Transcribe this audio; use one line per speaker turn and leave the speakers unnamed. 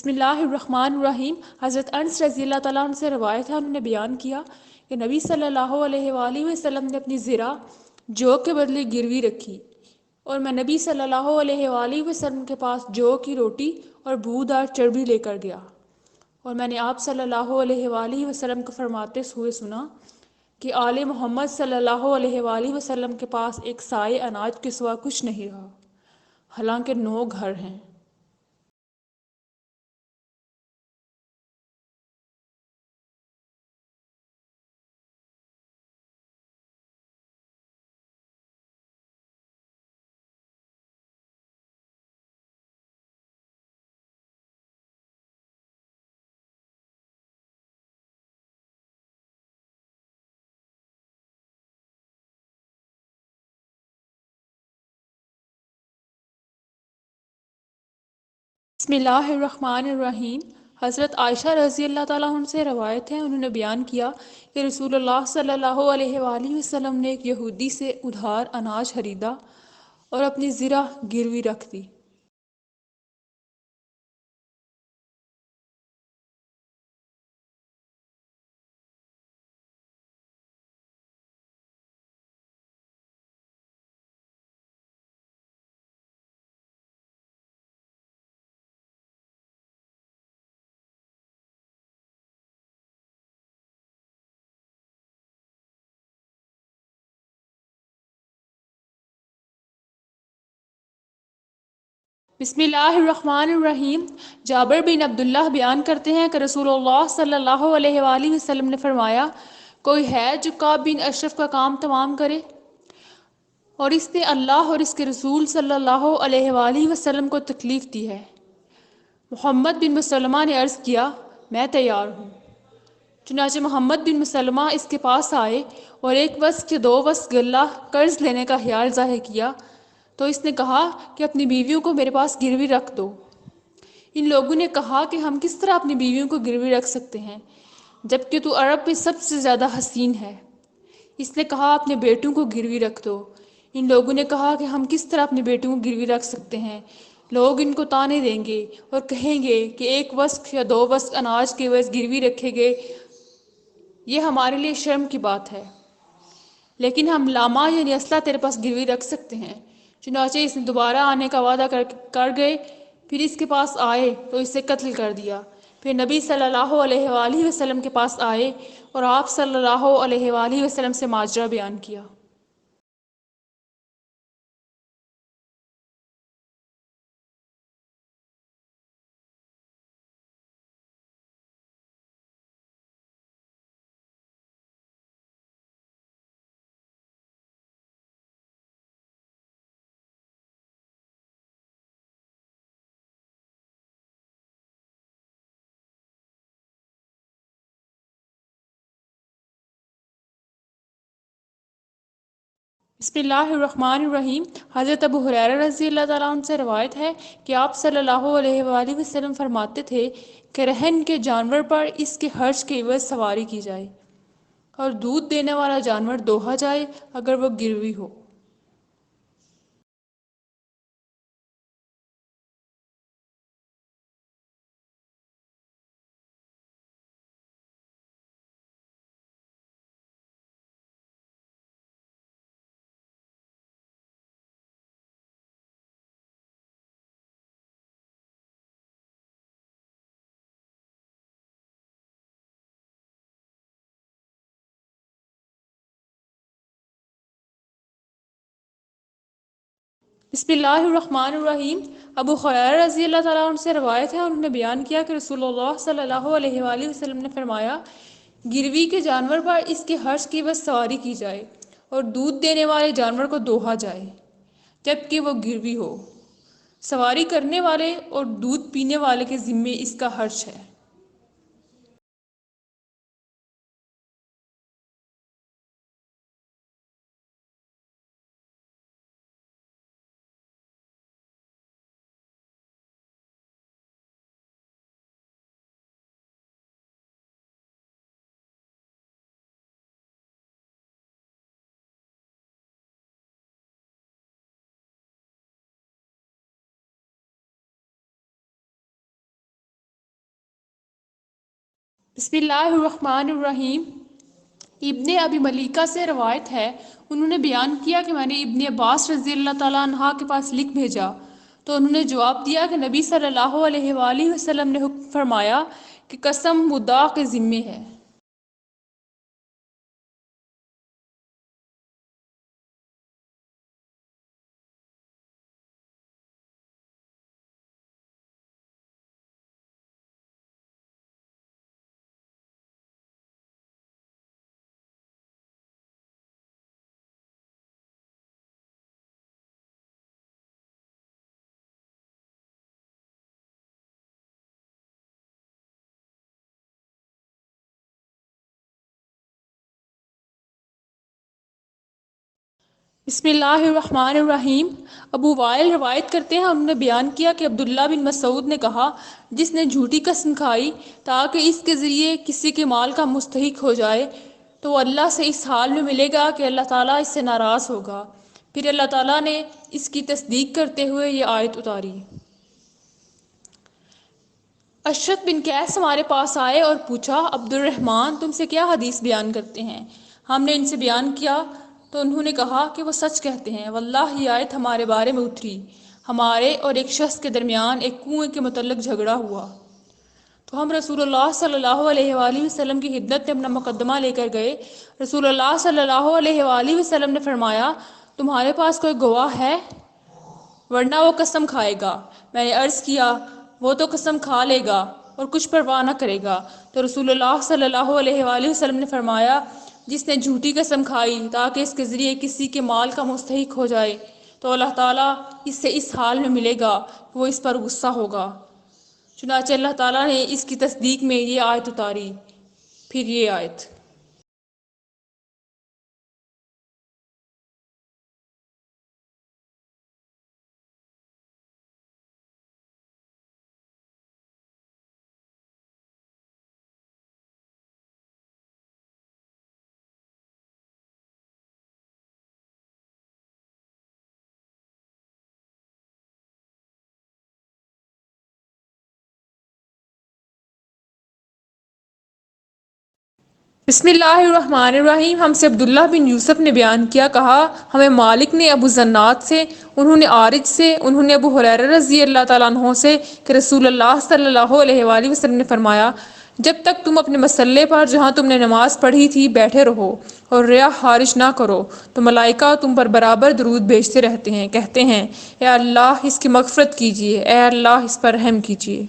بسم اللہ الرحمن الرحیم۔ حضرت انس رضی اللہ تعالیٰ عنہ سے روایت ہے، انہوں نے بیان کیا کہ نبی صلی اللہ علیہ وآلہ وسلم نے اپنی زرہ جو کے بدلے گروی رکھی، اور میں نبی صلی اللہ علیہ وآلہ وسلم کے پاس جو کی روٹی اور بودار چربی لے کر گیا، اور میں نے آپ صلی اللہ علیہ وآلہ وسلم کو فرماتے ہوئے سنا کہ آل محمد صلی اللہ علیہ وآلہ وسلم کے پاس ایک سائے اناج کے سوا کچھ نہیں رہا، حالانکہ 9 گھر ہیں۔ بسم اللہ الرحمن الرحیم۔ حضرت عائشہ رضی اللہ تعالیٰ عنہ سے روایت ہے، انہوں نے بیان کیا کہ رسول اللہ صلی اللہ علیہ وآلہ وسلم نے ایک یہودی سے ادھار اناج خریدا اور اپنی زرہ گروی رکھ دی۔ بسم اللہ الرحمن الرحیم۔ جابر بن عبداللہ بیان کرتے ہیں کہ رسول اللہ صلی اللہ علیہ وآلہ وسلم نے فرمایا، کوئی ہے جو کعب بن اشرف کا کام تمام کرے، اور اس نے اللہ اور اس کے رسول صلی اللہ علیہ وآلہ وسلم کو تکلیف دی ہے۔ محمد بن مسلمہ نے عرض کیا، میں تیار ہوں۔ چنانچہ محمد بن مسلمہ اس کے پاس آئے اور ایک وسق یا 2 وسق غلہ قرض لینے کا خیال ظاہر کیا، تو اس نے کہا کہ اپنی بیویوں کو میرے پاس گروی رکھ دو۔ ان لوگوں نے کہا کہ ہم کس طرح اپنی بیویوں کو گروی رکھ سکتے ہیں، جبکہ تو عرب میں سب سے زیادہ حسین ہے۔ اس نے کہا اپنے بیٹوں کو گروی رکھ دو۔ ان لوگوں نے کہا کہ ہم کس طرح اپنے بیٹوں کو گروی رکھ سکتے ہیں۔ لوگ ان کو طعنے دیں گے اور کہیں گے کہ ایک وسق یا 2 وسق اناج کے عوض گروی رکھے گے، یہ ہمارے لیے شرم کی بات ہے، لیکن ہم لاما یعنی اسلحہ تیرے پاس گروی رکھ سکتے ہیں۔ چنانچہ اس نے دوبارہ آنے کا وعدہ کر گئے، پھر اس کے پاس آئے تو اسے قتل کر دیا۔ پھر نبی صلی اللہ علیہ وآلہ وسلم کے پاس آئے اور آپ صلی اللہ علیہ وآلہ وسلم سے ماجرا بیان کیا۔ بسم اللہ الرحمن الرحیم۔ حضرت ابو ہریرہ رضی اللہ تعالیٰ عنہ سے روایت ہے کہ آپ صلی اللہ علیہ وآلہ وسلم فرماتے تھے کہ رہن کے جانور پر اس کے حرج کے عوض سواری کی جائے، اور دودھ دینے والا جانور دوہا جائے اگر وہ گروی ہو۔ بسم اللہ الرحمن الرحیم۔ ابو ہریرہ رضی اللہ تعالیٰ عنہ سے روایت ہے، انہوں نے بیان کیا کہ رسول اللہ صلی اللہ علیہ وآلہ وسلم نے فرمایا، گروی کے جانور پر اس کے حرج کی بس سواری کی جائے اور دودھ دینے والے جانور کو دوہا جائے جبکہ وہ گروی ہو۔ سواری کرنے والے اور دودھ پینے والے کے ذمے اس کا حرج ہے۔ بسم اللہ الرحمن الرحیم۔ ابن ابی ملیکہ سے روایت ہے، انہوں نے بیان کیا کہ میں نے ابن عباس رضی اللہ تعالیٰ عنہ کے پاس لکھ بھیجا تو انہوں نے جواب دیا کہ نبی صلی اللہ علیہ وآلہ وسلم نے حکم فرمایا کہ قسم مدعا کے ذمے ہے۔ بسم اللہ الرحمن الرحیم۔ ابو وائل روایت کرتے ہیں، انہوں نے بیان کیا کہ عبداللہ بن مسعود نے کہا، جس نے جھوٹی قسم کھائی تاکہ اس کے ذریعے کسی کے مال کا مستحق ہو جائے تو وہ اللہ سے اس حال میں ملے گا کہ اللہ تعالیٰ اس سے ناراض ہوگا۔ پھر اللہ تعالیٰ نے اس کی تصدیق کرتے ہوئے یہ آیت اتاری۔ اشرت بن قیس ہمارے پاس آئے اور پوچھا، عبد الرحمن تم سے کیا حدیث بیان کرتے ہیں؟ ہم نے ان سے بیان کیا تو انہوں نے کہا کہ وہ سچ کہتے ہیں، واللہ یہ آیت ہمارے بارے میں اتری، ہمارے اور ایک شخص کے درمیان ایک کنویں کے متعلق جھگڑا ہوا تو ہم رسول اللہ صلی اللہ علیہ وآلہ وسلم کی خدمت میں اپنا مقدمہ لے کر گئے۔ رسول اللہ صلی اللہ علیہ وآلہ وسلم نے فرمایا، تمہارے پاس کوئی گواہ ہے؟ ورنہ وہ قسم کھائے گا۔ میں نے عرض کیا، وہ تو قسم کھا لے گا اور کچھ پرواہ نہ کرے گا۔ تو رسول اللہ صلی اللہ علیہ وآلہ وسلم نے فرمایا، جس نے جھوٹی قسم کھائی تاکہ اس کے ذریعے کسی کے مال کا مستحق ہو جائے تو اللہ تعالیٰ اس سے اس حال میں ملے گا کہ وہ اس پر غصہ ہوگا۔ چنانچہ اللہ تعالیٰ نے اس کی تصدیق میں یہ آیت اتاری۔ پھر یہ آیت بسم اللہ الرحمن الرحیم۔ ہم سے عبداللہ بن یوسف نے بیان کیا، کہا ہمیں مالک نے ابو زناد سے، انہوں نے عارج سے، انہوں نے ابو ہریرہ رضی اللہ تعالیٰ عنہ سے کہ رسول اللہ صلی اللہ علیہ وآلہ وسلم نے فرمایا، جب تک تم اپنے مسلے پر جہاں تم نے نماز پڑھی تھی بیٹھے رہو اور ریا خارج نہ کرو تو ملائکہ تم پر برابر درود بھیجتے رہتے ہیں، کہتے ہیں اے اللہ اس کی مغفرت کیجیے، اے اللہ اس پر رحم کیجیے۔